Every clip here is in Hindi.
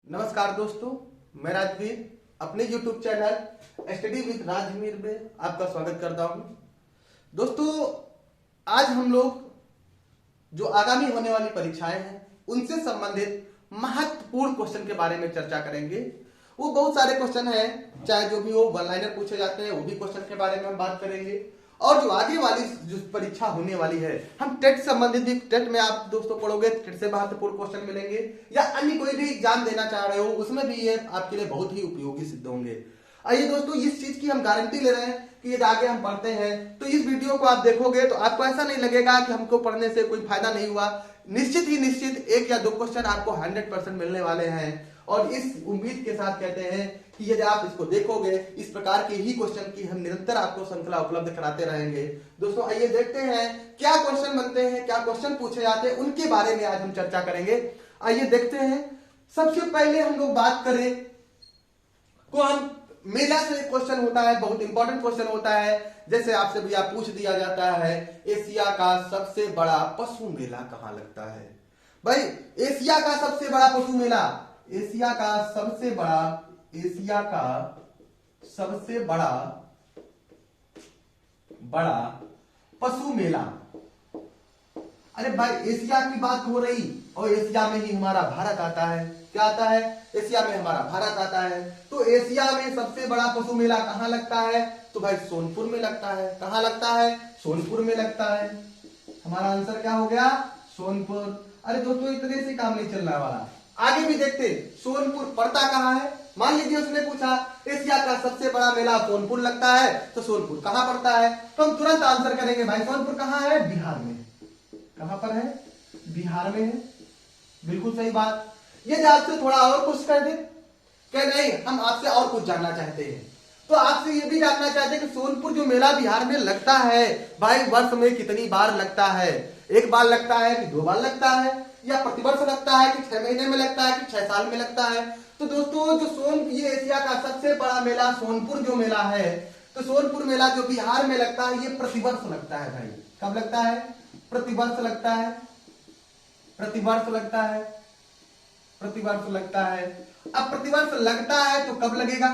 नमस्कार दोस्तों, मैं राजवीर अपने YouTube channel study with Rajveer में आपका स्वागत करता हूं। दोस्तों, आज हम लोग जो आगामी होने वाली परीक्षाएं हैं उनसे संबंधित महत्वपूर्ण क्वेश्चन के बारे में चर्चा करेंगे। वो बहुत सारे क्वेश्चन हैं, चाहे जो भी हो, वन लाइनर पूछे जाते हैं, वो भी क्वेश्चन के बारे में हम बात करेंगे। और जो आगे वाली जो परीक्षा होने वाली है, हम टेट से संबंधित भी, टेट में आप दोस्तों पढ़ोगे, टेट से महत्वपूर्ण क्वेश्चन मिलेंगे, या अन्य कोई भी एग्जाम देना चाह रहे हो उसमें भी ये आपके लिए बहुत ही उपयोगी सिद्ध होंगे। आइए दोस्तों, इस चीज की हम गारंटी ले रहे हैं कि यदि आगे हम पढ़ते हैं तो इस वीडियो को आप देखोगे तो आपको ऐसा नहीं लगेगा कि हमको पढ़ने से कोई फायदा नहीं हुआ। निश्चित ही निश्चित एक या दो क्वेश्चन आपको 100% मिलने वाले हैं। और इस उम्मीद के साथ कहते हैं कि यदि आप इसको देखोगे, इस प्रकार के ही क्वेश्चन की हम निरंतर आपको श्रृंखला उपलब्ध कराते रहेंगे। दोस्तों, आइए देखते हैं क्या क्वेश्चन बनते हैं, क्या क्वेश्चन पूछे जाते हैं, उनके बारे में आज हम चर्चा करेंगे। आइए देखते हैं। सबसे पहले हम लोग बात करें को हम मेला से क्वेश्चन होता है, बहुत इंपॉर्टेंट क्वेश्चन होता है। जैसे आपसे भैया पूछ दिया जाता है, एशिया का सबसे बड़ा पशु मेला कहां लगता है? भाई, एशिया का सबसे बड़ा पशु मेला, एशिया का सबसे बड़ा पशु मेला। अरे भाई, एशिया की बात हो रही और एशिया में ही हमारा भारत आता है। क्या आता है? एशिया में हमारा भारत आता है। तो एशिया में सबसे बड़ा पशु मेला कहां लगता है? तो भाई सोनपुर में लगता है। कहां लगता है? सोनपुर में लगता है। हमारा आंसर क्या हो गया? सोनपुर। अरे दोस्तों, इतने से काम नहीं चलने वाला, आगे भी देखते। सोनपुर पड़ता कहां है? मान लीजिए उसने पूछा एशिया का सबसे बड़ा मेला सोनपुर लगता है, तो सोनपुर कहां पड़ता है? तो हम तुरंत आंसर करेंगे, भाई सोनपुर कहां है? बिहार में। कहां पर है? बिहार में है। बिल्कुल सही बात। ये आपसे थोड़ा और कुछ कर दे क्या? नहीं, हम आपसे और कुछ जानना चाहते हैं। तो आपसे ये भी जानना चाहते हैं कि सोनपुर जो मेला बिहार में लगता है, भाई वर्ष में कितनी बार लगता है? एक बार लगता है कि दो बार लगता है, या प्रतिवर्ष लगता है कि 6 महीने में लगता है कि 6 साल में लगता है? तो दोस्तों, जो ये एशिया का सबसे बड़ा मेला सोनपुर जो मेला है, तो सोनपुर मेला जो बिहार में लगता है, ये प्रतिवर्ष लगता है। भाई कब लगता है? प्रतिवर्ष लगता है। प्रतिवर्ष लगता है। प्रतिवर्ष लगता है। अब प्रतिवर्ष लगता है तो कब लगेगा?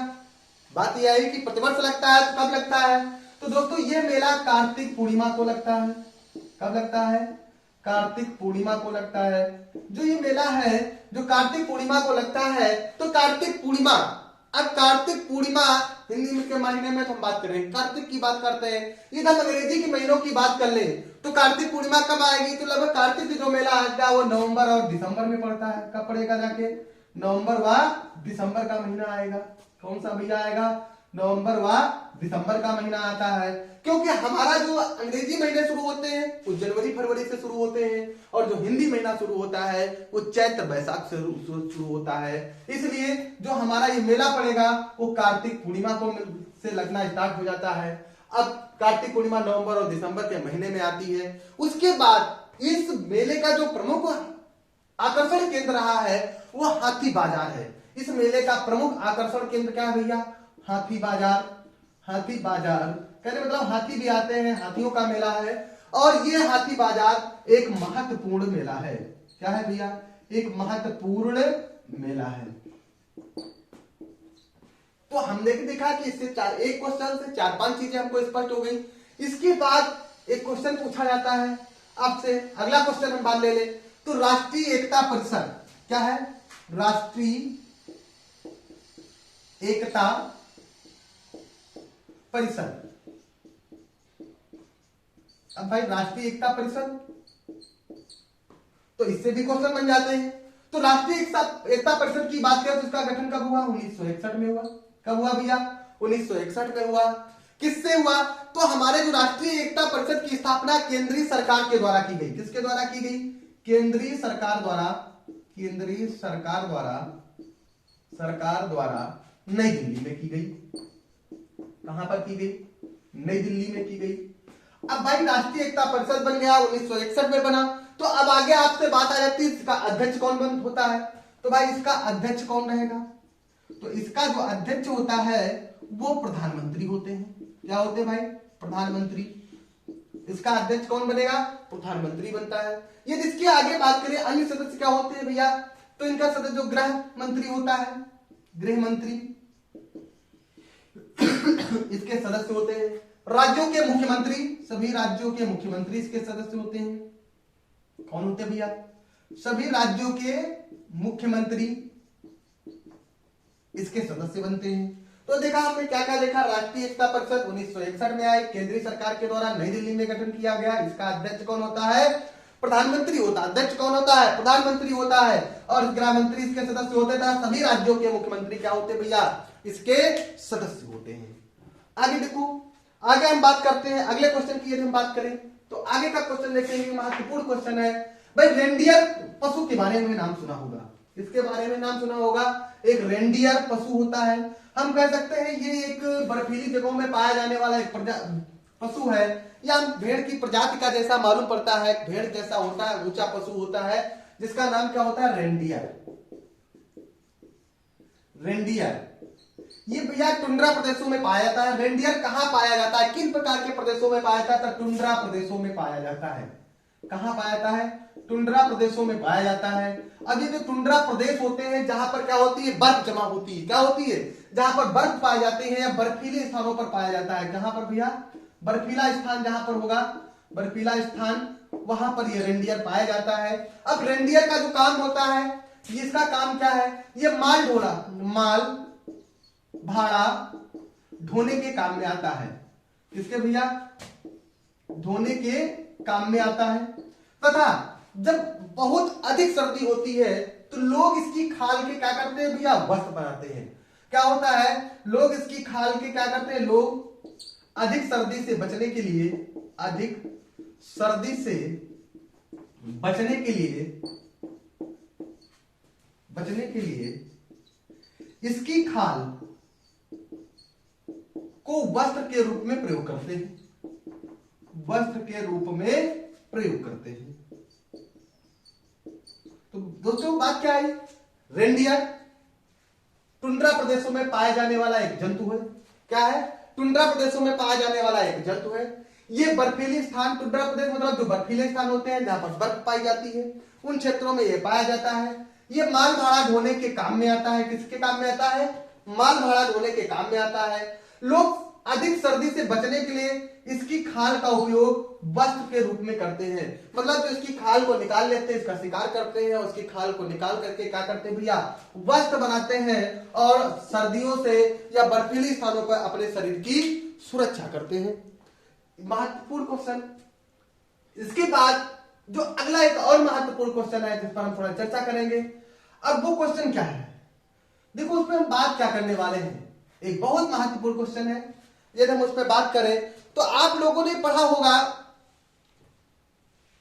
बात यह है कि प्रतिवर्ष लगता है तो कब लगता है? तो दोस्तों, ये मेला कार्तिक पूर्णिमा को लगता है। कब लगता है? कार्तिक पूर्णिमा को लगता है। जो ये मेला है जो कार्तिक पूर्णिमा को लगता है, तो कार्तिक पूर्णिमा, अब कार्तिक पूर्णिमा हिंदी के महीने में हम बात करें, कार्तिक की बात करते हैं, इधर हम अंग्रेजी के महीनों की बात कर ले तो कार्तिक पूर्णिमा कब आएगी? तो लगभग कार्तिक जो मेला आएगा वो नवंबर और दिसंबर में पड़ता है। कब पड़ेगा जाके? नवंबर व दिसंबर का महीना आएगा। कौन सा महीना आएगा? नवंबर व दिसंबर का महीना आता है। क्योंकि हमारा जो अंग्रेजी महीने शुरू होते हैं वो जनवरी फरवरी से शुरू होते हैं, और जो हिंदी महीना शुरू होता है वो चैत्र बैसाख से शुरू होता है। इसलिए जो हमारा ये मेला पड़ेगा वो कार्तिक पूर्णिमा को से लगना स्टार्ट हो जाता है। अब कार्तिक पूर्णिमा नवंबर और दिसंबर के महीने में आती है। उसके बाद इस मेले का जो प्रमुख आकर्षण केंद्र रहा है वो हाथी बाजार है। इस मेले का प्रमुख आकर्षण केंद्र क्या है भैया? हाथी बाजार। हाथी बाजार कहने मतलब हाथी भी आते हैं, हाथियों का मेला है। और ये हाथी बाजार एक महत्वपूर्ण मेला है। क्या है भैया? एक महत्वपूर्ण मेला है। तो हमने देखा कि इससे एक क्वेश्चन से 4-5 चीजें हमको स्पष्ट हो गई। इसके बाद एक क्वेश्चन पूछा जाता है आपसे। अगला क्वेश्चन हम बात ले ले तो राष्ट्रीय एकता परिषद क्या है? राष्ट्रीय एकता परिषद। अब भाई राष्ट्रीय एकता परिषद, तो इससे भी क्वेश्चन बन जाते हैं। तो राष्ट्रीय एकता परिषद की बात करें तो इसका गठन कब हुआ? 1961 में हुआ। कब हुआ भैया? 1961 में हुआ। किससे हुआ? तो हमारे जो राष्ट्रीय एकता परिषद की स्थापना केंद्रीय सरकार के द्वारा की गई। किसके द्वारा की गई? केंद्रीय सरकार द्वारा। केंद्रीय सरकार द्वारा नई दिल्ली में की गई। कहां पर की गई? नई दिल्ली में की गई। अब भाई राष्ट्रीय एकता परिषद बन गया, 1961 में बना। तो अब आगे आपसे बात आ जाती है इसका अध्यक्ष कौन होता है? तो भाई इसका अध्यक्ष कौन रहेगा? तो इसका जो अध्यक्ष होता है वो प्रधानमंत्री होते हैं। क्या होते हैं भाई? प्रधानमंत्री। इसका अध्यक्ष कौन बनेगा? प्रधानमंत्री बनता है। ये जिसके आगे बात करें अन्य सदस्य क्या होते हैं भैया? तो इनका सदस्य जो गृह मंत्री होता है, गृह मंत्री, इसके सदस्य होते हैं। राज्यों के मुख्यमंत्री, सभी राज्यों के मुख्यमंत्री इसके सदस्य होते हैं। कौन होते हैं भैया? सभी राज्यों के मुख्यमंत्री इसके सदस्य बनते हैं। तो देखा हमने क्या क्या देखा, राष्ट्रीय एकता परिषद 1961 में आई, केंद्रीय सरकार के द्वारा नई दिल्ली में गठन किया गया। इसका अध्यक्ष कौन होता है? प्रधानमंत्री होता है। अध्यक्ष कौन होता है? प्रधानमंत्री होता है। और गृह मंत्री इसके सदस्य होते थे। सभी राज्यों के मुख्यमंत्री क्या होते भैया? इसके सदस्य होते हैं। आगे देखो, आगे हम बात करते हैं अगले क्वेश्चन की। यदि हम बात करें तो आगे का क्वेश्चन देखेंगे, महत्वपूर्ण क्वेश्चन है भाई। रेंडियर पशु के बारे में नाम सुना होगा, इसके बारे में नाम सुना होगा। एक रेंडियर पशु होता है, हम कह सकते हैं ये एक बर्फीली जगहों में पाया जाने वाला एक पशु है, या भेड़ की प्रजाति का जैसा मालूम पड़ता है, भेड़ जैसा होता है, ऊंचा पशु होता है, जिसका नाम क्या होता है? रेंडियर। रेंडियर ये भैया टुंड्रा प्रदेशों में पाया जाता है। रेंडियर कहां पाया जाता है, किन प्रकार के प्रदेशों में पाया जाता है? टुंड्रा प्रदेशों में पाया जाता है। कहां पाया जाता है? टुंड्रा प्रदेशों में पाया जाता है। अब ये जो टुंड्रा प्रदेश होते हैं जहां पर क्या होती है? बर्फ जमा होती है। क्या होती है? जहां पर बर्फ पाए जाते हैं या बर्फीले स्थानों पर पाया जाता है। कहां पर भैया? बर्फीला स्थान जहां पर होगा, बर्फीला स्थान, वहां पर ये रेंडियर पाया जाता है। अब रेंडियर का जो काम होता है, इसका काम क्या है? ये माल ढोना, माल भाड़ा ढोने के काम में आता है। किसके भैया? ढोने के काम में आता है। तथा जब बहुत अधिक सर्दी होती है तो लोग इसकी खाल के क्या करते हैं भैया? वस्त्र बनाते हैं। क्या होता है? लोग इसकी खाल के क्या करते हैं? लोग अधिक सर्दी से बचने के लिए, अधिक सर्दी से बचने के लिए इसकी खाल को वस्त्र के रूप में प्रयोग करते हैं। वस्त्र के रूप में प्रयोग करते हैं। तो दोस्तों बात क्या है? रेंडियर टुंड्रा प्रदेशों में पाए जाने वाला एक जंतु है। क्या है? टुंड्रा प्रदेशों में पाया जाने वाला एक जंतु है। ये बर्फीली स्थान, टुंड्रा प्रदेश मतलब जो बर्फीले स्थान होते हैं जहां पर बर्फ पाई जाती है, उन क्षेत्रों में ये पाया जाता है। ये माल भाड़ा ढोने के काम में आता है। किसके काम में आता है? माल भाड़ा ढोने के काम में आता है। लोग अधिक सर्दी से बचने के लिए इसकी खाल का उपयोग वस्त्र के रूप में करते हैं। मतलब जो इसकी खाल को निकाल लेते हैं, इसका शिकार करते हैं और उसकी खाल को निकाल करके क्या करते हैं भैया? वस्त्र बनाते हैं और सर्दियों से या बर्फीली स्थानों पर अपने शरीर की सुरक्षा करते हैं। महत्वपूर्ण क्वेश्चन। इसके बाद जो अगला एक और महत्वपूर्ण क्वेश्चन है जिस पर हम थोड़ा चर्चा करेंगे। अब वो क्वेश्चन क्या है? देखो उसमें हम बात क्या करने वाले हैं, एक बहुत महत्वपूर्ण क्वेश्चन है। यदि हम उस पर बात करें तो आप लोगों ने पढ़ा होगा,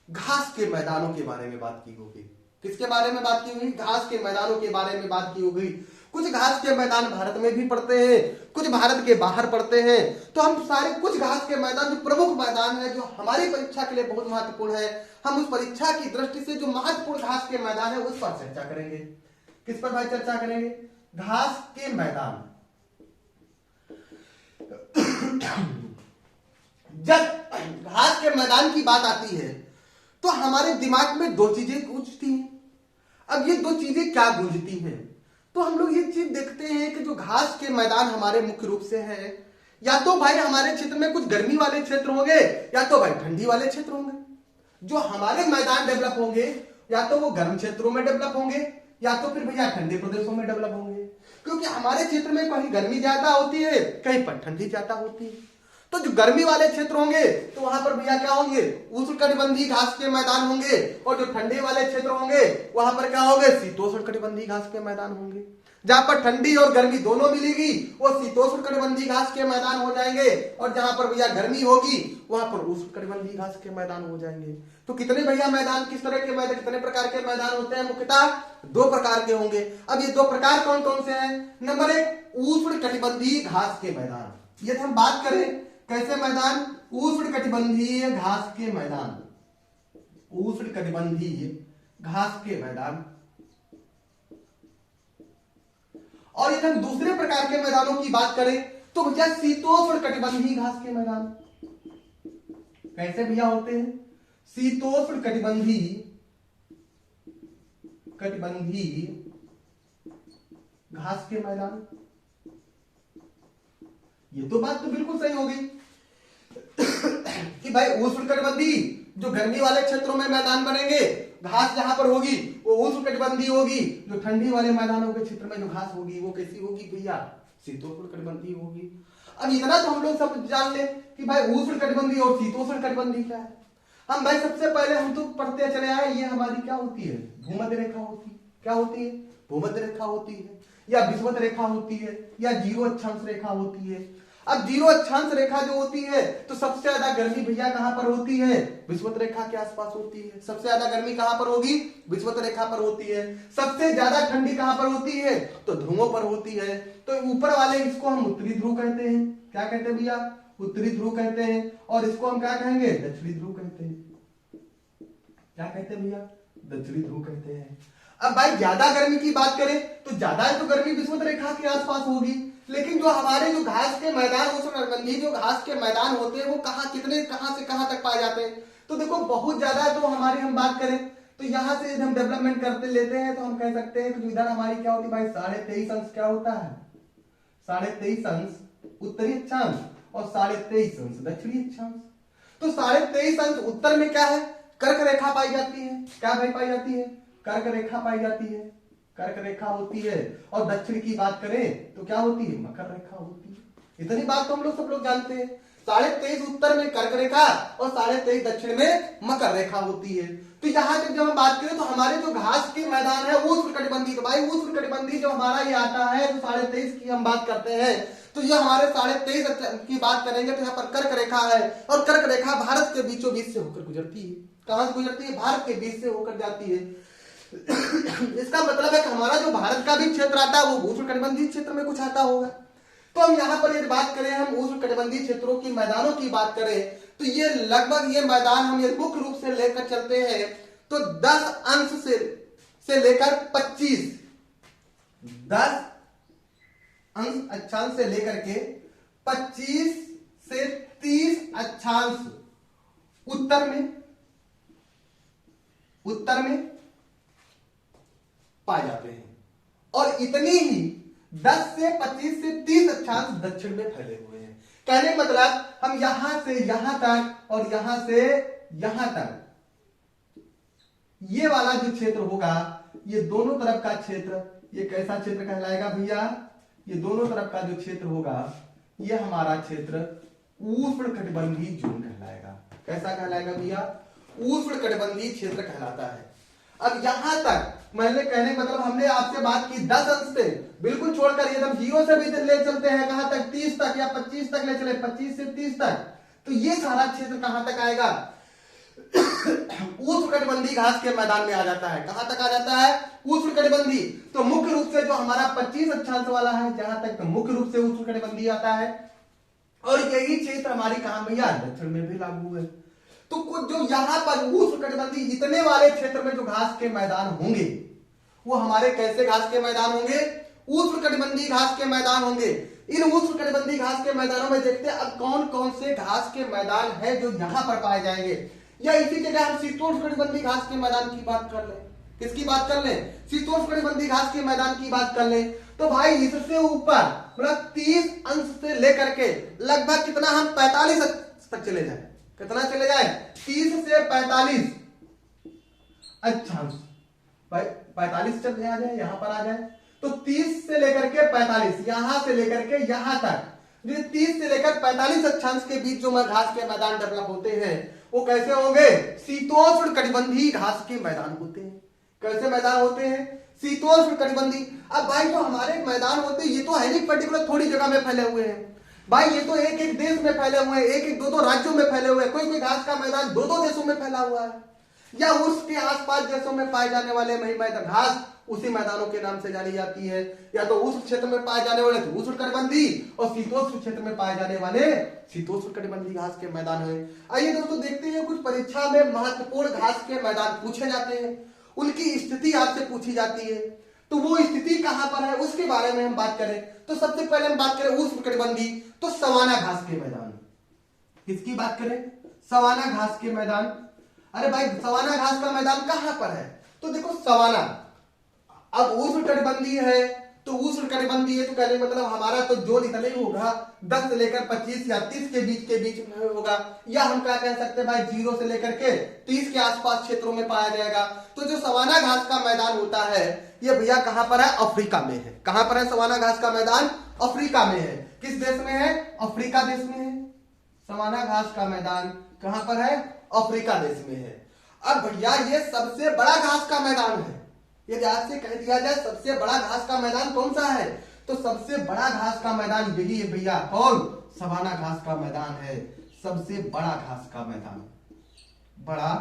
घास के मैदानों के बारे में बात की होगी। किसके बारे में बात की होगी? घास के मैदानों के बारे में बात की होगी। कुछ घास के मैदान भारत में भी पड़ते हैं, कुछ भारत के बाहर पड़ते हैं। तो हम सारे कुछ घास के मैदान जो प्रमुख मैदान है, जो हमारी परीक्षा के लिए बहुत महत्वपूर्ण है, हम उस परीक्षा की दृष्टि से जो महत्वपूर्ण घास के मैदान है उस पर चर्चा करेंगे। किस पर भाई चर्चा करेंगे? घास के मैदान। जब घास के मैदान की बात आती है तो हमारे दिमाग में दो चीजें गूंजती हैं। अब ये दो चीजें क्या गूंजती हैं? तो हम लोग ये चीज देखते हैं कि जो घास के मैदान हमारे मुख्य रूप से है, या तो भाई हमारे क्षेत्र में कुछ गर्मी वाले क्षेत्र होंगे या तो भाई ठंडी वाले क्षेत्र होंगे। जो हमारे मैदान डेवलप होंगे या तो वो गर्म क्षेत्रों में डेवलप होंगे या तो फिर भैया ठंडे प्रदेशों में डेवलप होंगे। क्योंकि हमारे क्षेत्र में कहीं गर्मी ज्यादा होती है, कहीं पर ठंडी ज्यादा होती है। तो जो गर्मी वाले क्षेत्र होंगे तो वहां पर भैया क्या होंगे? उष्णकटिबंधीय घास के मैदान होंगे। और जो ठंडे वाले क्षेत्र होंगे वहां पर क्या होंगे? शीतोष्णकटिबंधीय घास के मैदान होंगे। जहां पर ठंडी और गर्मी दोनों मिलेगी वो शीतोष्णकटिबंधीय घास के मैदान हो जाएंगे, और जहां पर भैया गर्मी होगी वहां पर उष्णकटिबंधीय घास के मैदान हो जाएंगे। तो कितने भैया मैदान, किस तरह के मैदान, कितने प्रकार के मैदान होते हैं? मुख्यतः दो प्रकार के होंगे। अब ये दो प्रकार कौन कौन से हैं? नंबर एक, उष्णकटिबंधीय घास के मैदान। यदि हम बात करें कैसे मैदान? उष्णकटिबंधीय घास के मैदान। उष्णकटिबंधीय घास के मैदान। और यदि हम दूसरे प्रकार के मैदानों की बात करें तो भैया शीतोष्णकटिबंधीय घास के मैदान। कैसे भैया होते हैं? शीतोष्णकटिबंधीय कटिबंधीय घास के मैदान। ये तो बात तो बिल्कुल सही हो गई कि भाई उष्णकटिबंधीय जो गर्मी वाले क्षेत्रों में मैदान बनेंगे, घास जहां पर होगी वो उष्णकटिबंधीय होगी। जो ठंडी वाले मैदानों के क्षेत्र में जो घास होगी वो कैसी होगी भैया, शीतोष्णकटिबंधीय होगी। अब इतना तो हम लोग सब जान ले कि भाई उष्णकटिबंधीय और शीतोष्णकटिबंधीय क्या है। हम भाई सबसे पहले हम तो पढ़ते चले आए, ये हमारी क्या होती है, भूमध्य रेखा होती है। क्या होती है, भूमध्य रेखा होती है, या विषुवत रेखा होती है, या जीरो अक्षांश रेखा होती है। अब जीरो अक्षांश रेखा जो होती है तो सबसे ज्यादा गर्मी भैया कहां पर होती है, विषुवत रेखा के आसपास होती है। सबसे ज्यादा गर्मी कहां पर होगी, विषुवत रेखा पर होती है। सबसे ज्यादा ठंडी कहां पर होती है, तो ध्रुवों पर होती है। तो ऊपर वाले इसको हम उत्तरी ध्रुव कहते हैं। क्या कहते हैं भैया, उत्तरी ध्रुव कहते हैं। और इसको हम क्या कहेंगे, दक्षिणी ध्रुव कहते हैं। क्या कहते हैं भैया, दक्षिणी ध्रुव कहते हैं। अब भाई ज्यादा गर्मी की बात करें तो ज्यादा तो गर्मी विषुवत रेखा के आसपास होगी, लेकिन जो हमारे जो घास के मैदान, उष्णकटिबंधीय जो घास के मैदान होते हैं वो कहां से कहां तक पाए जाते हैं। तो देखो बहुत ज्यादा तो हमारी हम बात करें तो यहाँ से हम डेवलपमेंट करते लेते हैं तो हम कह सकते हैं कि इधर हमारी क्या होती है भाई, 23.5 अंश क्या होता है, 23.5 अंश उत्तरी अक्षांश और 23.5 अंश दक्षिणी अक्षांश। तो 23.5 अंश उत्तर में क्या है, कर्क रेखा पाई जाती है। क्या भाई पाई जाती है, कर्क रेखा पाई जाती है, कर्क रेखा होती है। और दक्षिण की बात करें तो क्या होती है, मकर रेखा होती है। इतनी बात तो हम लोग सब लोग जानते हैं। 23.5 उत्तर में कर्क रेखा और 23.5 दक्षिण में मकर रेखा होती है। तो यहाँ तक जब हम बात करें तो हमारे जो घास के मैदान है उष्णकटिबंधीय, तो भाई उष्णकटिबंधीय जो हमारा ये आता है जो 23.5 की हम बात करते हैं तो ये हमारे 23.5 की बात करेंगे तो यहाँ पर कर्क रेखा है। और कर्क रेखा भारत के बीचों बीच से होकर गुजरती है। कहां से गुजरती है, भारत के बीच से होकर जाती है। इसका मतलब है कि हमारा जो भारत का भी क्षेत्र आता है वो उष्णकटिबंधीय क्षेत्र में कुछ आता होगा। तो हम यहाँ पर यदि बात करें, हम उष्णकटिबंधीय क्षेत्रों की मैदानों की बात करें तो ये लगभग ये मैदान हम ये मुख्य रूप से लेकर चलते हैं तो 10 अंश से लेकर 25, 10 अंश अक्षांश से लेकर के 25 से 30 अक्षांश उत्तर में पाए जाते हैं। और इतनी ही 10 से 25 से 30 अक्षांश दक्षिण में फैले हुए हैं। कहने मतलब हम यहां से यहां तक और यहां से यहां तक ये वाला जो क्षेत्र होगा, ये दोनों तरफ का क्षेत्र, ये कैसा क्षेत्र कहलाएगा भैया, ये दोनों तरफ का जो क्षेत्र होगा ये हमारा क्षेत्र उष्णकटिबंधीय जोन कहलाएगा। कैसा कहलाएगा भैया, उष्णकटिबंधीय क्षेत्र कहलाता है। अब यहां तक मैंने कहने मतलब हमने आपसे बात की 10 अंश से बिल्कुल छोड़कर एकदम जीरो से भी ले चलते हैं कहां तक, 30 तक या 25 तक ले चले, 25 से 30 तक। तो ये सारा क्षेत्र कहां तक आएगा, उष्णकटिबंधीय घास के मैदान में आ जाता है। कहां तक आ जाता है, उष्णकटिबंधीय। तो मुख्य रूप से जो हमारा 25 अक्षांश वाला है जहां तक तो मुख्य रूप से उष्णकटिबंधीय आता है। और यही क्षेत्र हमारी कहां भैया, दक्षिण में भी लागू है। तो कुछ जो यहां पर उष्णकटिबंधीय जितने वाले क्षेत्र में जो घास के मैदान होंगे वो हमारे कैसे घास के मैदान होंगे, उष्णकटिबंधीय घास के मैदान होंगे। इन उष्णकटिबंधीय घास के मैदानों में देखते हैं अब कौन कौन से घास के मैदान है जो यहां पर पाए जाएंगे। या इसी जगह हम शीतोष्णकटिबंधीय घास के मैदान की बात कर लें। किसकी बात कर लें, शीतोष्णकटिबंधीय घास के मैदान की बात कर लें। तो भाई इससे ऊपर मतलब 30 अंश से लेकर के लगभग कितना हम 45 तक चले जाए, कितना चले जाए, 30 से 45 अक्षांश, 45 चले आ जाए, यहां पर आ जाए तो 30 से लेकर के 45, यहां से लेकर के यहां तक, जो 30 से लेकर 45 अक्षांश के बीच जो घास के मैदान डेवलप होते हैं वो कैसे होंगे, शीतोष्णकटिबंधीय घास के मैदान होते हैं। कैसे मैदान होते हैं, शीतोष्णकटिबंधीय। अब भाई जो हमारे मैदान होते हैं ये तो है नहीं पर्टिकुलर थोड़ी जगह में फैले हुए हैं भाई, ये तो एक एक देश में फैले हुए हैं, एक एक दो दो राज्यों में फैले हुए हैं। कोई कोई घास का मैदान दो दो देशों में फैला हुआ है, या उसके आसपास देशों में पाए जाने वाले मैदान घास उसी मैदानों के नाम से जानी जाती है। या तो उस क्षेत्र में पाए जाने वाले तो उष्णकटिबंधीय और शीतोष्ण क्षेत्र में पाए जाने वाले शीतोष्णकटिबंधीय घास के मैदान है। आइए दोस्तों देखते हैं कुछ परीक्षा में महत्वपूर्ण घास के मैदान पूछे जाते हैं, उनकी स्थिति आपसे पूछी जाती है। तो वो स्थिति कहां पर है उसके बारे में हम बात करें तो सबसे पहले हम बात करें उष्णकटिबंधीय तो सवाना घास के मैदान। किसकी बात करें, सवाना घास के मैदान। अरे भाई सवाना घास का मैदान कहां पर है, तो देखो सवाना अब उष्णकटिबंधीय है तो उष्णकटिबंधीय है तो कहने मतलब हमारा तो जोन इतना ही होगा 10 से लेकर 25 या 30 के बीच में होगा, या हम क्या कह सकते हैं भाई 0 से लेकर के 30 के आसपास क्षेत्रों में पाया जाएगा। तो जो सवाना घास का मैदान होता है ये भैया कहां पर है? अफ्रीका में है। कहां पर है सवाना घास का मैदान? अफ्रीका में है। किस देश में है? अफ्रीका देश में है। सवाना घास का मैदान कहां पर है? अफ्रीका देश में है। अब भैया ये सबसे बड़ा घास का मैदान है। यदि आज से कह दिया जाए सबसे बड़ा घास का मैदान कौन सा है, तो सबसे बड़ा घास का मैदान यही है भैया। कौन? सवाना घास का मैदान है सबसे बड़ा घास का मैदान, बड़ा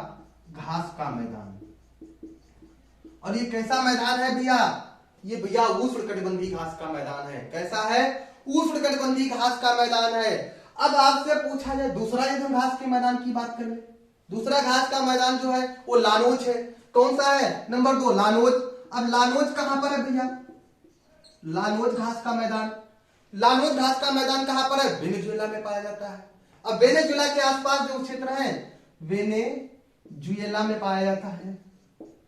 घास का मैदान। और ये कैसा मैदान है भैया? ये भैया उष्णकटिबंधीय घास का मैदान है। कैसा है? उष्णकटिबंधीय घास का मैदान है। अब आपसे पूछा जाए दूसरा, यदि हम घास के मैदान की बात करें, दूसरा घास का मैदान जो है वो लानोज है। कौन सा है? Number 2 llanos. अब लानोज कहां पर है भैया? लानोज घास का मैदान, लानोज घास का मैदान कहां पर है? वेनेजुएला में पाया जाता है। अब वेनेजुएला के आसपास जो क्षेत्र है वेनेजुएला में पाया जाता है।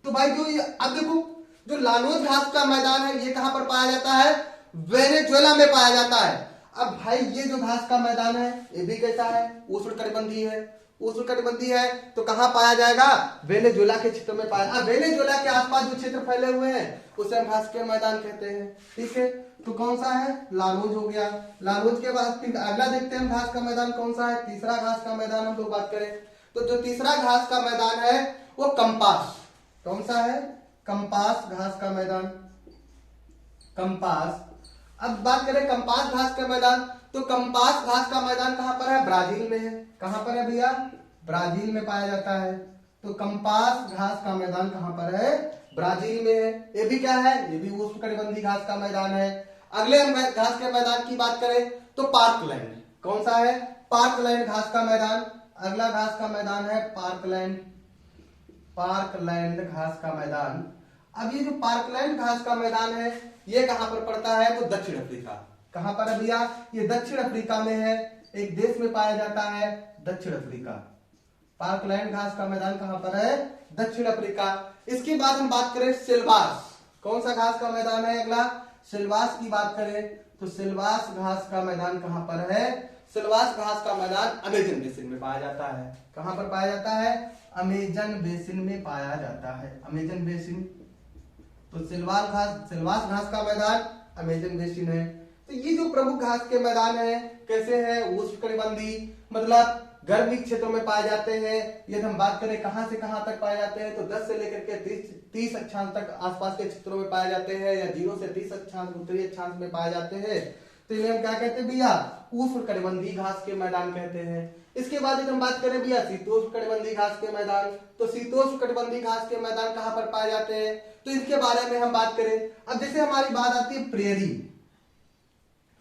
तो भाई जो ये अब देखो जो लानोज घास का मैदान है ये कहां पर पाया जाता है? वेनेजुएला में पाया जाता है। अब भाई ये जो घास का मैदान है ये भी कैसा है? उष्णकटिबंधीय है। उष्णकटिबंधीय है तो कहां पाया जाएगा? वेनेजुएला के क्षेत्र में पाया। वेनेजुएला के आसपास जो क्षेत्र फैले हुए हैं उसे हम घास के मैदान कहते हैं। ठीक है, तो कौन सा है? लानोज हो गया। लानोज के बाद फिर अगला देखते हैं घास का मैदान कौन सा है। तीसरा घास का मैदान हम लोग बात करें तो जो तीसरा घास का मैदान है वो कंपास। कौन सा है? कंपास घास का मैदान, कंपास। अब बात करें कंपास घास का मैदान तो कंपास घास का मैदान कहां पर है? ब्राजील में है। कहां पर है भैया? ब्राजील में पाया जाता है। तो कंपास घास का मैदान कहां पर है? ब्राजील में है। ये भी क्या है? ये भी उष्णकटिबंधीय घास का मैदान है। अगले हम घास के मैदान की बात करें तो पार्कलैंड। कौन सा है? पार्कलैंड घास का मैदान। अगला घास का मैदान है पार्कलैंड, पार्कलैंड घास का मैदान। अब ये जो पार्कलैंड घास का मैदान है ये कहां पर पड़ता है? तो दक्षिण अफ्रीका। कहां पर है भैया? ये दक्षिण अफ्रीका में है। एक देश में पाया जाता है दक्षिण अफ्रीका। पार्कलैंड घास का मैदान कहां पर है? दक्षिण अफ्रीका। इसके बाद हम बात करें सिल्वास। कौन सा घास का मैदान है अगला? सिल्वास की बात करें तो सिल्वास घास का मैदान कहां पर है? सिल्वास घास का मैदान अमेजन बेसिन में पाया जाता है। कहां पर पाया जाता है? अमेजन बेसिन में पाया जाता है। Amazon basin. तो सिल्वास घास का मैदान अमेजन बेसिन है। तो ये जो प्रमुख घास के मैदान है कैसे है? उष्णकटिबंधीय मतलब गर्मी क्षेत्रों में पाए जाते हैं। यदि हम बात करें कहां से कहां तक पाए जाते हैं तो 10 से लेकर के 30 अक्षांश तक आसपास के क्षेत्रों में पाए जाते हैं, या 0 से 30 अक्षांश उत्तरी अक्षांश में पाए जाते हैं। तो इन्हें हम क्या कहते हैं भैया? उष्णकटिबंधीय घास के मैदान कहते हैं। इसके बाद यदि हम बात करें भैया शीतोष्णकटिबंधीय घास के मैदान, तो शीतोष्णकटिबंधीय घास के मैदान कहां पर पाए जाते हैं? तो इनके बारे में हम बात करें। अब जैसे हमारी बात आती है प्रेरी,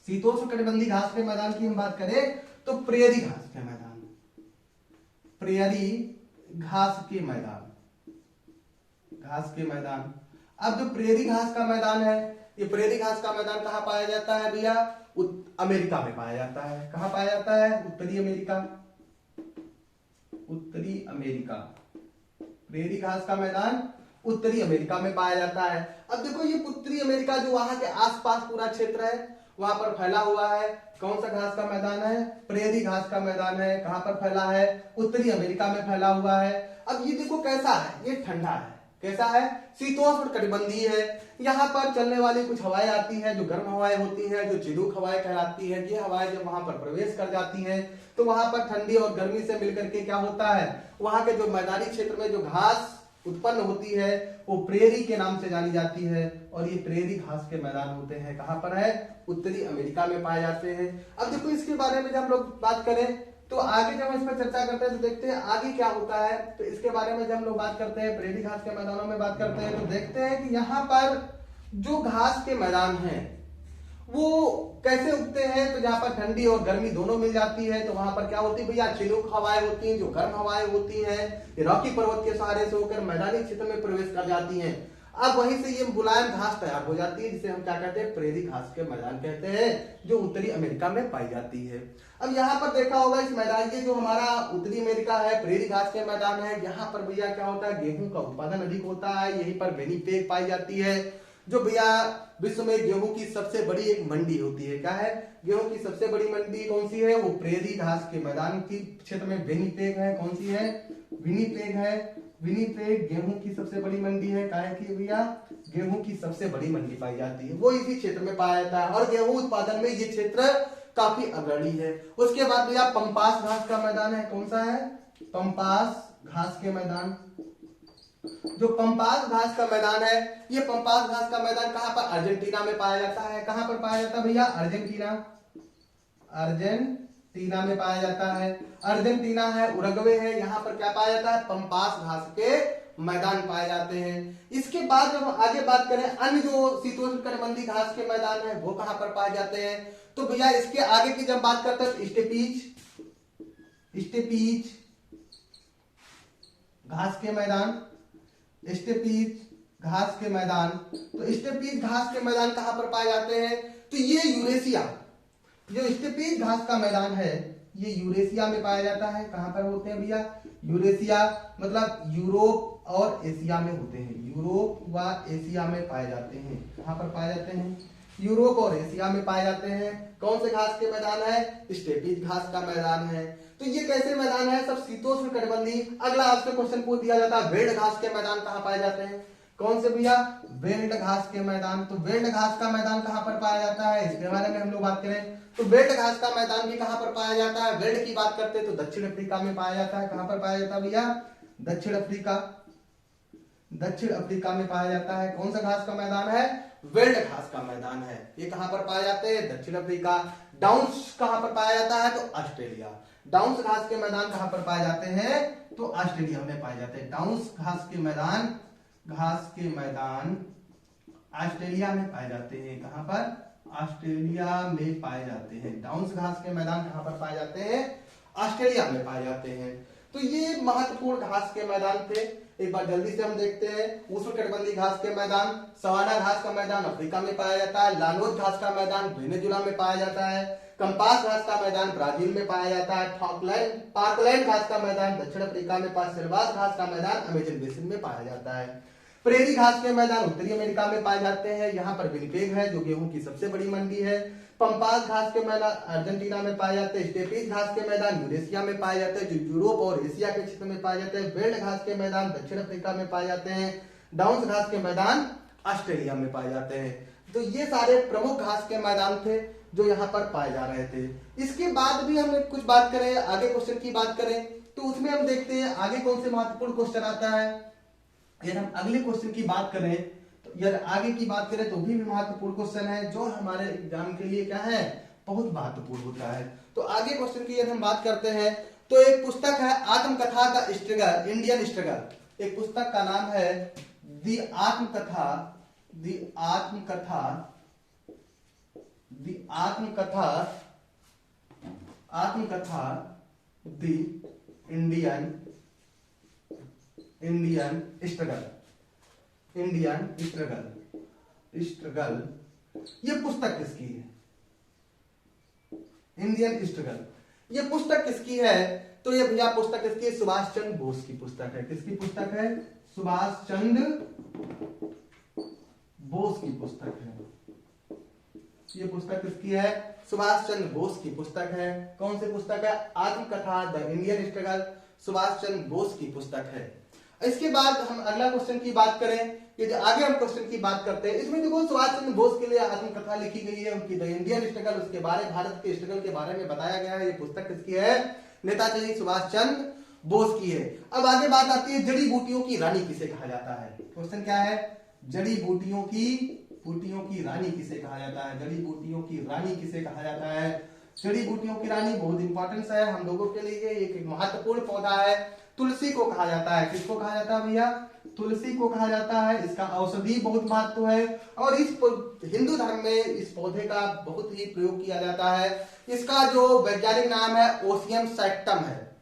शीतोष्णकटिबंधीय घास के मैदान की हम बात करें तो प्रेरी घास के मैदान, प्रेरी घास के मैदान, घास के मैदान। अब जो प्रेरी घास का मैदान है ये प्रेरी घास का मैदान कहां पाया जाता है भैया? अमेरिका में पाया जाता है। कहां पाया जाता है? उत्तरी अमेरिका, उत्तरी अमेरिका। प्रेरी घास का मैदान उत्तरी अमेरिका में पाया जाता है। अब देखो ये उत्तरी अमेरिका जो वहां के आसपास पूरा क्षेत्र है वहां पर फैला हुआ है। कौन सा घास का मैदान है? प्रेरी घास का मैदान है। कहां पर फैला है? उत्तरी अमेरिका में फैला हुआ है। अब ये देखो कैसा है? ये ठंडा है। कैसा है? शीतोष्णकटिबंधीय है। यहाँ पर चलने वाली कुछ हवाएं आती हैं जो गर्म हवाएं होती हैं, जो चिरूक हवाएं कहलाती हैं। ये हवाएं जब वहां पर प्रवेश कर जाती हैं तो वहां पर ठंडी और गर्मी से मिलकर के क्या होता है? वहां के जो मैदानी क्षेत्र में जो घास उत्पन्न होती है वो प्रेरी के नाम से जानी जाती है। और ये प्रेरी घास के मैदान होते हैं। कहां पर है? उत्तरी अमेरिका में पाए जाते हैं। अब देखो इसके बारे में जब हम लोग बात करें तो आगे जब हम इस पर चर्चा करते हैं तो देखते हैं आगे क्या होता है। तो इसके बारे में जब हम लोग बात करते हैं प्रेरी घास के मैदानों में बात करते हैं तो देखते हैं कि यहाँ पर जो घास के मैदान हैं वो कैसे उगते हैं। तो जहां पर ठंडी और गर्मी दोनों मिल जाती है तो वहां पर क्या होती है भैया? चिरूक हवाएं होती हैं, जो गर्म हवाएं होती हैं रॉकी पर्वत के सहारे से होकर मैदानी क्षेत्र में प्रवेश कर जाती हैं। अब वहीं से ये मुलायम घास तैयार हो जाती है जिसे हम क्या कहते हैं? प्रेरी घास के मैदान कहते हैं, जो उत्तरी अमेरिका में पाई जाती है। अब यहाँ पर देखा होगा इस मैदान ये जो हमारा उत्तरी अमेरिका है प्रेरी घास के मैदान है, यहाँ पर भैया क्या होता है? गेहूं का उत्पादन अधिक होता है। यहीं पर विनिपेग पाई जाती है। जो भैया विश्व में गेहूं की सबसे बड़ी एक मंडी होती है। क्या है? गेहूं की सबसे बड़ी मंडी कौन सी है? वो प्रेरी घास के मैदान की क्षेत्र में विनिपेग है। कौन सी है? विनिपेग है। विनिपेग गेहूं की सबसे बड़ी मंडी है। क्या है कि भैया गेहूं की सबसे बड़ी मंडी पाई जाती है, वो इसी क्षेत्र में पाया जाता है और गेहूं उत्पादन में ये क्षेत्र काफी अग्रणी है। उसके बाद भैया पंपास घास का मैदान है। कौन सा है? पंपास घास के मैदान। जो पंपास घास का मैदान है, ये पंपास घास का मैदान कहां पर? अर्जेंटीना में पाया जाता है। कहां पर पाया जाता है भैया? अर्जेंटीना। अर्जेंटीना में पाया जाता है। अर्जेंटीना है, उरुग्वे है, यहाँ पर क्या पाया जाता है? पंपास घास के मैदान पाए जाते हैं। इसके बाद जब हम आगे बात करें अन्य जो शीतोष्णकटिबंधीय घास के मैदान है वो कहां पर पाए जाते हैं, तो भैया इसके आगे की जब बात करते हैं स्टेपीज घास के मैदान, स्टेपीज घास के मैदान। तो स्टेपीज घास के मैदान कहां पर पाए जाते हैं? तो ये यूरेशिया, जो स्टेपीज घास का मैदान है ये यूरेशिया में पाया जाता है। कहां पर होते हैं भैया? यूरेशिया मतलब यूरोप और एशिया में होते हैं। यूरोप व एशिया में पाए जाते हैं। कहां पर पाए जाते हैं? यूरोप और एशिया में पाए जाते हैं। कौन से घास के मैदान है? स्टेपीज घास का मैदान है। तो ये कैसे मैदान है? सब शीतोष्णकटिबंधीय। अगला आपसे क्वेश्चन पूछ दिया जाता है बेल्ट घास के मैदान कहां पाए जाते हैं? कौन से भैया? बेल्ट घास के मैदान। तो बेल्ट घास का मैदान कहां पर पाया जाता है, इसके बारे में हम लोग बात करें तो बेल्ट घास का मैदान भी कहां पर पाया जाता है? बेल्ट की बात करते हैं तो दक्षिण अफ्रीका में पाया जाता है। कहां पर पाया जाता है भैया? दक्षिण अफ्रीका। दक्षिण अफ्रीका में पाया जाता है। कौन सा घास का मैदान है? बेल्ट घास का मैदान है। ये कहां पर पाए जाते हैं? दक्षिण अफ्रीका। डाउन्स कहां पर पाया जाता है? तो ऑस्ट्रेलिया। डाउन्स घास के मैदान कहां पर पाए जाते हैं? तो ऑस्ट्रेलिया में पाए जाते हैं। डाउन्स घास के मैदान ऑस्ट्रेलिया में पाए जाते हैं। कहां पर? ऑस्ट्रेलिया में पाए जाते हैं। डाउन्स घास के मैदान कहां पर पाए जाते हैं? ऑस्ट्रेलिया में पाए जाते हैं। तो ये महत्वपूर्ण घास के मैदान थे। एक बार जल्दी से हम देखते हैं उष्णकटिबंधीय घास के मैदान। सवाना घास का मैदान अफ्रीका में पाया जाता है। लानोस घास का मैदान वेनेजुला में पाया जाता है। कंपास घास का मैदान ब्राजील में पाया जाता है। पार्कलैंड घास का मैदान दक्षिण अफ्रीका में पाया। सिलवास घास का मैदान अमेजन बेसिन में पाया जाता है। प्रेरी घास के मैदान उत्तरी अमेरिका में पाए जाते हैं। यहाँ पर विनिपेग है जो गेहूं की सबसे बड़ी मंडी है। पंपास घास के मैदान अर्जेंटीना में पाए जाते हैं। स्टेपीज घास के मैदान यूरेशिया में पाए जाते हैं जो यूरोप और एशिया के क्षेत्र में पाए जाते हैं। बेल्ट घास के मैदान दक्षिण अफ्रीका में पाए जाते हैं। डाउन्स घास के मैदान ऑस्ट्रेलिया में पाए जाते हैं। तो ये सारे प्रमुख घास के मैदान थे जो यहाँ पर पाए जा रहे थे। इसके बाद भी हम कुछ बात करें, आगे क्वेश्चन की बात करें तो उसमें हम देखते हैं आगे कौन से महत्वपूर्ण क्वेश्चन आता है। यदि हम अगले क्वेश्चन की बात करें तो यदि आगे की बात करें तो भी महत्वपूर्ण क्वेश्चन है जो हमारे एग्जाम के लिए क्या है, बहुत महत्वपूर्ण होता है। तो आगे क्वेश्चन की यदि हम बात करते हैं तो एक पुस्तक है आत्मकथा का स्ट्रगल, इंडियन स्ट्रगल। एक पुस्तक का नाम है दी आत्मकथा दी इंडियन स्ट्रगल। ये पुस्तक किसकी है? Indian struggle. ये पुस्तक किसकी है? तो ये भैया पुस्तक किसकी है? सुभाष चंद्र बोस की पुस्तक है। किसकी पुस्तक है? सुभाष चंद्र बोस की पुस्तक है। ये पुस्तक किसकी है? सुभाष चंद्र बोस की पुस्तक है। कौन सी पुस्तक है? आत्मकथा the Indian struggle, Subhash Chandra Bose की पुस्तक है। इसके बाद हम अगला क्वेश्चन की बात करें, ये जो आगे हम क्वेश्चन की बात करते हैं इसमें देखो सुभाष चंद्र बोस के लिए आत्मकथा लिखी गई है, उनकी द इंडियन स्ट्रगल, उसके बारे भारत के स्ट्रगल के बारे में बताया गया है। ये पुस्तक किसकी है? नेताजी सुभाष चंद्र बोस की है। अब आगे बात आती है जड़ी बूटियों की रानी किसे कहा जाता है। क्वेश्चन क्या है? जड़ी बूटियों की रानी किसे कहा जाता है? जड़ी बूटियों की रानी किसे कहा जाता है? जड़ी बूटियों की रानी बहुत इंपॉर्टेंस है हम लोगों के लिए। एक महत्वपूर्ण पौधा है। तुलसी को कहा जाता है। किसको कहा जाता है भैया? तुलसी को कहा जाता है। इसका औषधि बहुत महत्व है और इस हिंदू धर्म में इस पौधे का बहुत ही प्रयोग किया जाता है। इसका जो वैज्ञानिक नाम है ओसियम सैक्टम है।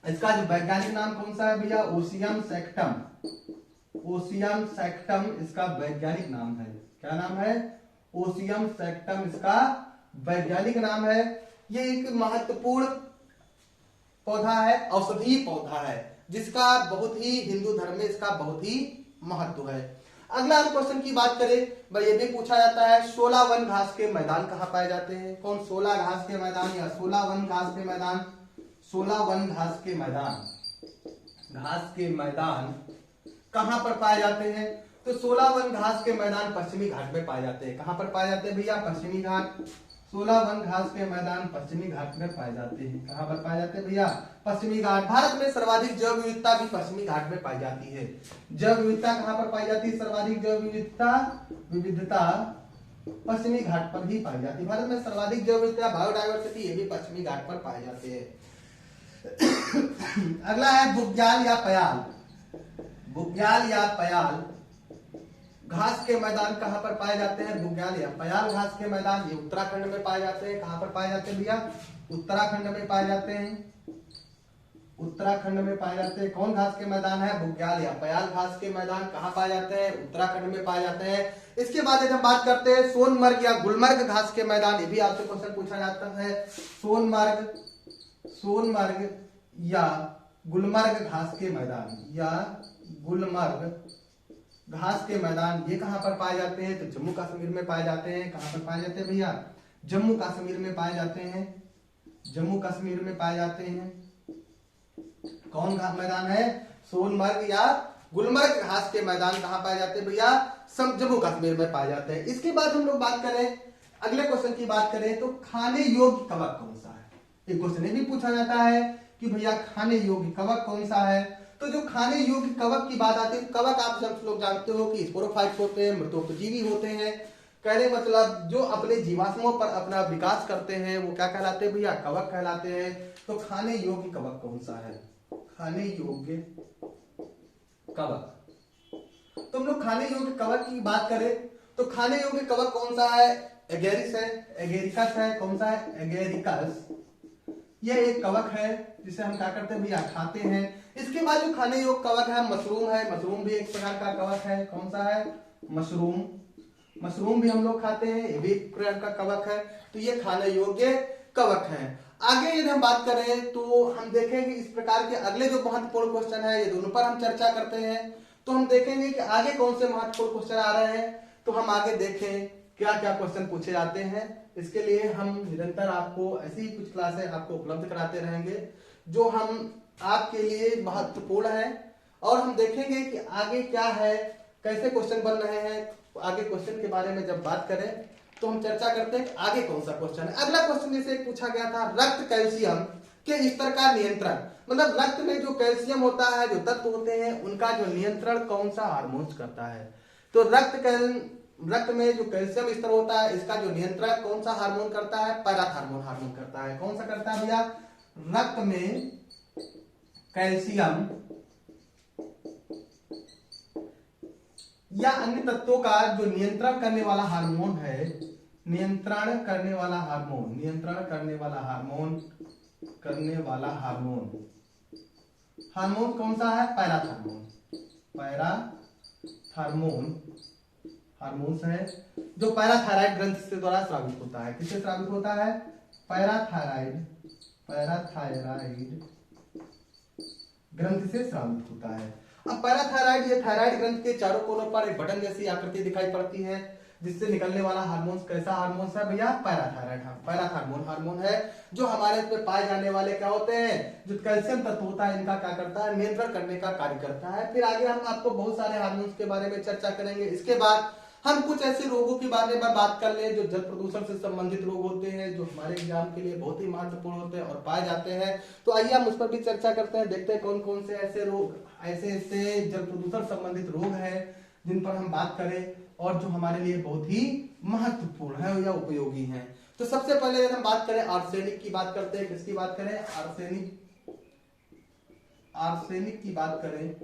इसका जो वैज्ञानिक नाम कौन सा है भैया? ओसियम सैक्टम इसका वैज्ञानिक नाम है। क्या नाम है? ओसियम सैक्टम इसका वैज्ञानिक नाम है। ये एक महत्वपूर्ण पौधा है, औषधीय पौधा है जिसका बहुत ही हिंदू धर्म में इसका बहुत ही महत्व है। अगला हम क्वेश्चन की बात करें, भाई ये भी पूछा जाता है 16 वन घास के मैदान कहाँ पाए जाते हैं? कौन? 16 घास के मैदान या 16 वन घास के मैदान। 16 वन घास के मैदान, घास के मैदान कहां पर पाए जाते हैं? तो 16 वन घास के मैदान पश्चिमी घाट में पाए जाते हैं। कहां पर पाए जाते हैं भैया? पश्चिमी घाट। 16 वन घास के मैदान पश्चिमी घाट में पाए जाते हैं। कहां पर पाए जाते हैं भैया? पश्चिमी घाट। भारत में सर्वाधिक जैव विविधता भी पश्चिमी घाट में पाई जाती है। जैव विविधता कहां पर पाई जाती है? सर्वाधिक जैव विविधता पश्चिमी घाट पर ही पाई जाती है। भारत में सर्वाधिक जैव विविधता, बायोडायवर्सिटी, ये भी पश्चिमी घाट पर पाए जाते हैं। अगला है बुग्याल या पयाल। बुग्याल या पयाल घास के मैदान कहां पर पाए जाते हैं? बुग्याल या पयाल घास के मैदान ये उत्तराखंड में पाए जाते हैं। कहां पर पाए जाते हैं भैया? उत्तराखंड में पाए जाते हैं। उत्तराखंड में पाए जाते हैं। कौन घास के मैदान है? बुग्याल या पयाल घास के मैदान कहां पाए जाते हैं? उत्तराखंड में पाए जाते हैं। इसके बाद हम बात करते हैं सोनमर्ग या गुलमर्ग घास के मैदान। ये भी आपसे क्वेश्चन पूछा जाता है। सोनमर्ग या गुलमर्ग घास के मैदान, या गुलमर्ग घास के मैदान ये कहां पर पाए जाते हैं? तो जम्मू कश्मीर में पाए जाते हैं। कहां पर पाए जाते हैं भैया? जम्मू कश्मीर में पाए जाते हैं। जम्मू कश्मीर में पाए जाते हैं। कौन घास मैदान है? सोनमर्ग या गुलमर्ग घास के मैदान कहां पाए जाते हैं भैया? सब जम्मू कश्मीर में पाए जाते हैं। इसके बाद हम लोग बात करें, अगले क्वेश्चन की बात करें तो खाने योग्य कवक कौन सा है? एक क्वेश्चन ये भी पूछा जाता है कि भैया खाने योग्य कवक कौन सा है? तो जो खाने योग्य कवक की बात आती है, कवक आप सब लोग जानते हो कि स्पोरोफाइट्स होते हैं, मृतोपजीवी होते हैं। कहने मतलब जो अपने जीवाश्मों पर अपना विकास करते हैं वो क्या कहलाते हैं भैया? कवक कहलाते हैं। तो खाने योग्य कवक कौन सा है? खाने योग्य कवक। तो हम लोग खाने योग्य कवक की बात करें तो खाने योग्य कवक कौन सा है? एगेरिस है, एगेरिकस है। कौन सा है? एगेरिकस। यह एक कवक है जिसे हम क्या करते हैं भैया? खाते हैं। इसके बाद जो खाने योग्य कवक है मशरूम है। मशरूम भी एक प्रकार का कवक है। कौन सा है? मशरूम। मशरूम भी हम लोग खाते हैं, ये भी एक प्रकार का कवक है। तो ये खाने योग्य कवक है। आगे यदि हम बात करें तो हम देखेंगे इस प्रकार के अगले जो महत्वपूर्ण क्वेश्चन है ये दोनों पर हम चर्चा करते हैं। तो हम देखेंगे कि आगे कौन से महत्वपूर्ण क्वेश्चन आ रहे हैं। तो हम आगे देखें क्या क्या क्वेश्चन पूछे जाते हैं। इसके लिए हम निरंतर आपको ऐसी ही कुछ क्लासें आपको उपलब्ध कराते रहेंगे जो हम आपके लिए महत्वपूर्ण है। और हम देखेंगे कि आगे क्या है, कैसे क्वेश्चन बन रहे हैं। आगे क्वेश्चन के बारे में जब बात करें तो हम चर्चा करते हैं कि आगे कौन सा क्वेश्चन है। अगला क्वेश्चन जैसे पूछा गया था रक्त कैल्शियम के स्तर का नियंत्रण, मतलब रक्त में जो कैल्शियम होता है, जो तत्व होते हैं, उनका जो नियंत्रण कौन सा हार्मोन करता है। तो रक्त में जो कैल्शियम स्तर होता है इसका जो नियंत्रण कौन सा हार्मोन करता है? पैराथार्मोन हार्मोन करता है। कौन सा करता है भैया? रक्त में कैल्शियम या अन्य तत्वों का जो नियंत्रण करने वाला हार्मोन है, नियंत्रण करने वाला हार्मोन कौन सा है? हार्मोन्स है जो पैराथायराइड ग्रंथि से द्वारा स्रावित होता है। किससे स्रावित होता है? पैराथायराइड ग्रंथि से स्रावित होता है। अब पैराथायराइड, ये थायराइड ग्रंथि के चारों कोनों पर एक बटन जैसी आकृति दिखाई पड़ती है जिससे निकलने वाला हार्मोन कैसा हार्मोन है भैया? पैराथायराइड पैराथार्मोन हार्मोन है जो हमारे इसमें पाए जाने वाले क्या होते हैं? जो कैल्शियम तत्व होता है इनका क्या करता है? नियंत्रण करने का कार्य करता है। फिर आगे हम आपको बहुत सारे हार्मोन्स के बारे में चर्चा करेंगे। इसके बाद हम कुछ ऐसे रोगों के बारे में बात कर ले जो जल प्रदूषण से संबंधित रोग होते हैं, जो हमारे एग्जाम के लिए बहुत ही महत्वपूर्ण होते हैं और पाए जाते हैं। तो आइए हम उस पर भी चर्चा करते हैं, देखते हैं कौन कौन से ऐसे रोग, ऐसे जल प्रदूषण संबंधित रोग हैं जिन पर हम बात करें और जो हमारे लिए बहुत ही महत्वपूर्ण है या उपयोगी हैं। तो सबसे पहले हम बात करें आर्सेनिक की बात करते हैं। किसकी बात करें? आर्सेनिक की बात करें।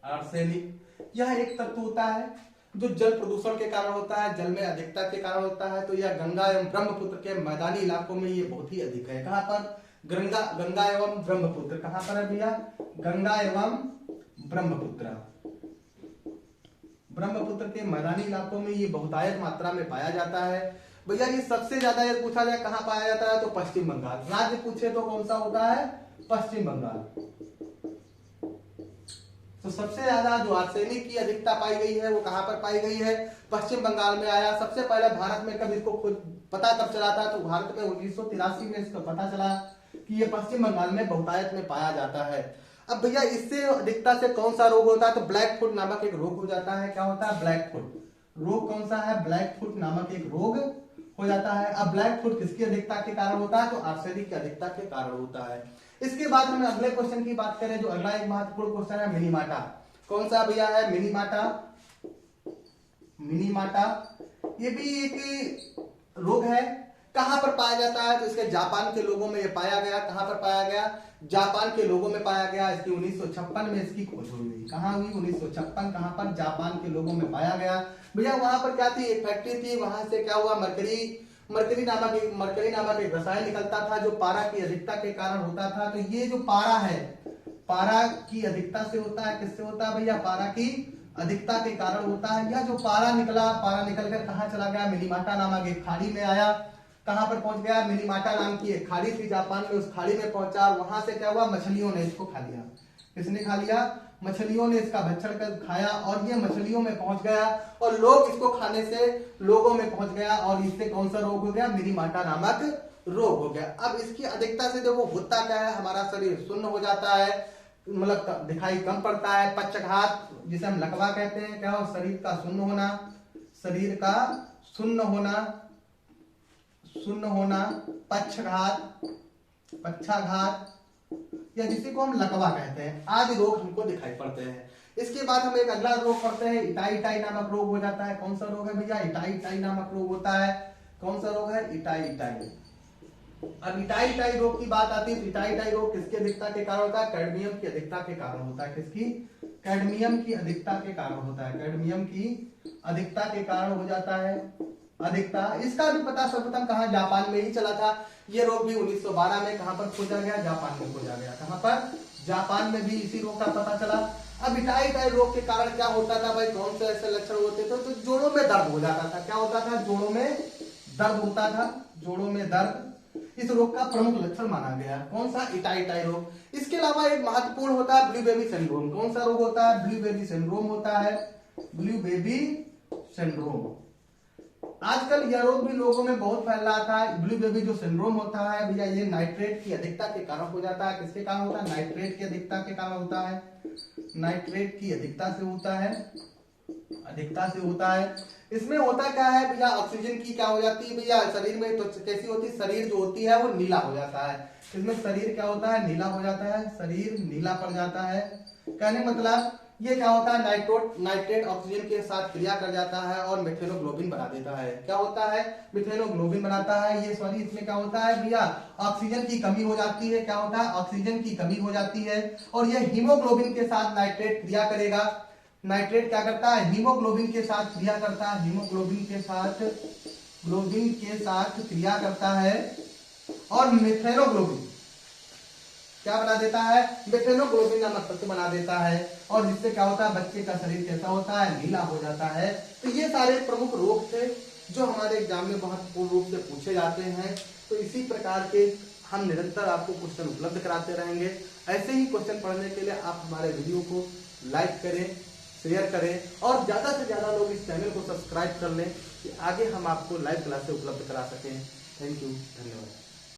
आर्सेनिक यह एक तत्व होता है जो जल प्रदूषण के कारण होता है, जल में अधिकता के कारण होता है। तो यह गंगा एवं ब्रह्मपुत्र के मैदानी इलाकों में ये बहुत ही अधिक है। कहां पर? गंगा एवं ब्रह्मपुत्र। कहां पर है भैया? गंगा एवं ब्रह्मपुत्र के मैदानी इलाकों में ये बहुतायत मात्रा में पाया जाता है। भैया ये सबसे ज्यादा यदि पूछा जाए कहां पाया जाता है तो पश्चिम बंगाल। राज्य पूछे तो कौन सा होता है? पश्चिम बंगाल। तो सबसे ज्यादा जो आर्सेनिक की अधिकता पाई गई है वो कहां पर पाई गई है? पश्चिम बंगाल में आया। सबसे पहले भारत में कब इसको खुद पता कब चला था? तो भारत में 1983 में इसको पता चला कि ये पश्चिम बंगाल में बहुतायत में पाया जाता है। अब भैया इससे अधिकता से कौन सा रोग होता है? तो ब्लैक फुट नामक एक रोग हो जाता है। क्या होता है? ब्लैक फुट रोग। कौन सा है? ब्लैक फुट नामक एक रोग हो जाता है। अब ब्लैक फुट किसकी अधिकता के कारण होता है? तो आर्सेनिक की अधिकता के कारण होता है। इसके बाद हम अगले क्वेश्चन की बात करें, जो अगला एक महत्वपूर्ण क्वेश्चन है मिनीमाटा। कौन सा भैया है? मिनीमाटा। मिनीमाटा ये भी एक रोग है। कहां पर पाया जाता है? तो इसके जापान के लोगों में ये पाया गया। कहां पर पाया गया? जापान के लोगों में पाया गया। इसकी 1956 में इसकी खोज हुई। कहां हुई? 1956। कहां पर? जापान के लोगों में पाया गया। भैया वहां पर क्या थी? एक फैक्ट्री थी। वहां से क्या हुआ? मरकरी नामक एक रसायन निकलता था जो पारा की अधिकता के कारण होता था। तो ये जो पारा है, पारा की अधिकता से होता है। किससे होता है भैया? पारा की अधिकता के कारण होता है। यह जो पारा निकलकर कहां चला गया? मिनीमाटा नामक एक खाड़ी में आया। कहां पर पहुंच गया? मिनीमाटा नाम की एक खाड़ी थी जापान में, उस खाड़ी में पहुंचा। वहां से क्या हुआ? मछलियों ने इसको खा लिया। किसने खा लिया? मछलियों ने इसका भक्षण कर खाया और ये मछलियों में पहुंच गया और लोग इसको खाने से लोगों में पहुंच गया और इससे कौन सा रोग हो गया? मिनीमाटा नामक रोग हो गया। अब इसकी अधिकता से देखो होता क्या है? हमारा शरीर सुन्न हो जाता है, मतलब दिखाई कम पड़ता है। पक्षघात जिसे हम लकवा कहते हैं, क्या हो? शरीर का सुन्न होना, शरीर का सुन्न होना, पक्षाघात या जिसे को हम लकवा कहते हैं, आदि रोग हमको दिखाई पड़ते हैं। इसके बाद हम एक अगला रोग पढ़ते हैं, इटाई नामक रोग हो जाता है। कौन सा रोग है भैया? इटाई नामक रोग होता है। कौन सा रोग है? इटाई। अब इटाई रोग की बात आती है तो इटाई रोग किसकी अधिकता के कारण होता है? कैडमियम की अधिकता के कारण होता है। किसकी? कैडमियम की अधिकता के कारण होता है। कैडमियम की अधिकता के कारण हो जाता है अधिकता। इसका भी पता सर्वप्रथम कहां? जापान में ही चला था। ये रोग भी 1912 में कहां पर खोजा गया? जापान में खोजा गया। कहां पर? जापान में भी इसी रोग का पता चला। अब इटाई रोग के कारण क्या होता था भाई? कौन से ऐसे लक्षण होते थे? तो जोड़ों में दर्द हो जाता था। क्या होता था? जोड़ों में दर्द होता था। जोड़ों में दर्द इस रोग का प्रमुख लक्षण माना गया। कौन सा? इटाई रोग। इसके अलावा एक महत्वपूर्ण होता है ब्लू बेबी सिंड्रोम। कौन सा रोग होता है? ब्लू बेबी सिंड्रोम होता है। Blue baby syndrome. आजकल यह रोग भी लोगों में बहुत फैल रहा था। ब्लू बेबी जो सिंड्रोम होता है भैया, ये नाइट्रेट की अधिकता के कारण हो जाता है। किसके कारण होता है? नाइट्रेट की अधिकता के कारण होता है। नाइट्रेट की अधिकता से होता है। इसमें होता क्या है भैया? ऑक्सीजन की क्या हो जाती है भैया शरीर में? तो कैसी होती है? शरीर जो होती है वो नीला हो जाता है। इसमें शरीर क्या होता है? नीला हो जाता है। शरीर नीला पड़ जाता है। कहने मतलब ये क्या होता है? नाइट्रेट ऑक्सीजन के साथ क्रिया कर जाता है और मिथेनोग्लोबिन बना देता है। क्या होता है? मिथेनोग्लोबिन बनाता है। ये सॉरी इसमें क्या होता है भैया? ऑक्सीजन की कमी हो जाती है। क्या होता है? ऑक्सीजन की कमी हो जाती है और ये हीमोग्लोबिन के साथ नाइट्रेट क्रिया करेगा। नाइट्रेट क्या करता है? हीमोग्लोबिन के साथ क्रिया करता है। हीमोग्लोबिन के साथ क्रिया करता है और मिथेनोग्लोबिन क्या बना देता है? मिथेनोग्लोबिन नामक तत्व बना देता है और जिससे क्या होता है? बच्चे का शरीर कैसा होता है? नीला हो जाता है। तो ये सारे प्रमुख रोग थे जो हमारे एग्जाम में महत्वपूर्ण रूप से पूछे जाते हैं। तो इसी प्रकार के हम निरंतर आपको क्वेश्चन उपलब्ध कराते रहेंगे। ऐसे ही क्वेश्चन पढ़ने के लिए आप हमारे वीडियो को लाइक करें, शेयर करें और ज्यादा से ज्यादा लोग इस चैनल को सब्सक्राइब कर लें कि आगे हम आपको लाइव क्लासेस उपलब्ध करा सकें। थैंक यू, धन्यवाद।